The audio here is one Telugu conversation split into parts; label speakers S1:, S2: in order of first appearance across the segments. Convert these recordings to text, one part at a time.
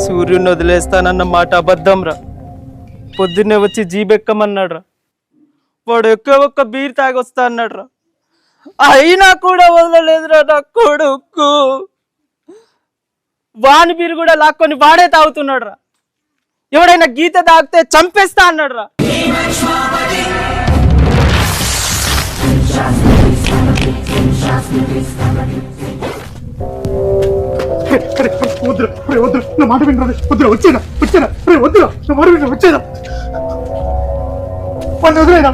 S1: సూర్యుని వదిలేస్తానన్న మాట అబద్ధం రా. పొద్దున్నే వచ్చి జీబెక్కమన్నాడు రా. వాడు ఒక్క బీర్ తాగొస్తా అన్నాడు రా. అయినా కూడా వదలలేదురా నా కొడుకు. వాని బీరు కూడా లాక్కొని వాడే తాగుతున్నాడు రా. ఎవడైనా గీత తాగితే చంపేస్తా అన్నాడు రా.
S2: నా మాట వినరా, వద్దురా, వచ్చేదా వచ్చేదా, వద్దురా, నా మాట వినరా, వచ్చేదా, వాడిని వదిలేరా,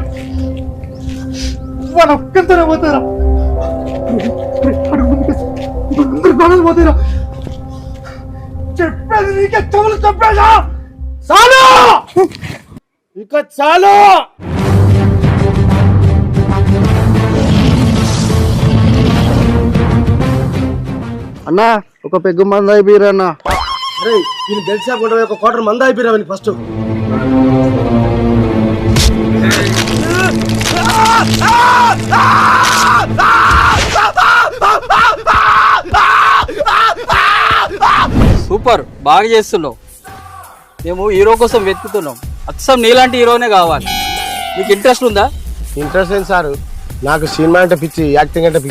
S2: వాడు ఒక్కంతనే పోతారా, అందరు గొడవలు పోతారా, చెప్పేది నీకే చెవులు చెప్పేదా, చాలు ఇక చాలు.
S3: అన్నా ఒక పెగ్గు మంది అయిపోయిరన్నా.
S2: అరే ఈయన గెలిచా కూడా ఒక క్వార్టర్ మంది అయిపోయిరావని ఫస్ట్.
S4: సూపర్, బాగా చేస్తున్నావు. మేము హీరో కోసం వెతుకుతున్నాం. అచ్చం నీలాంటి హీరోనే కావాలి. నీకు ఇంట్రెస్ట్ ఉందా?
S2: ఇంట్రెస్ట్ ఏంటి సారు, నాకు సినిమా అంటే పిచ్చి, యాక్టింగ్ అంటే పిచ్చి.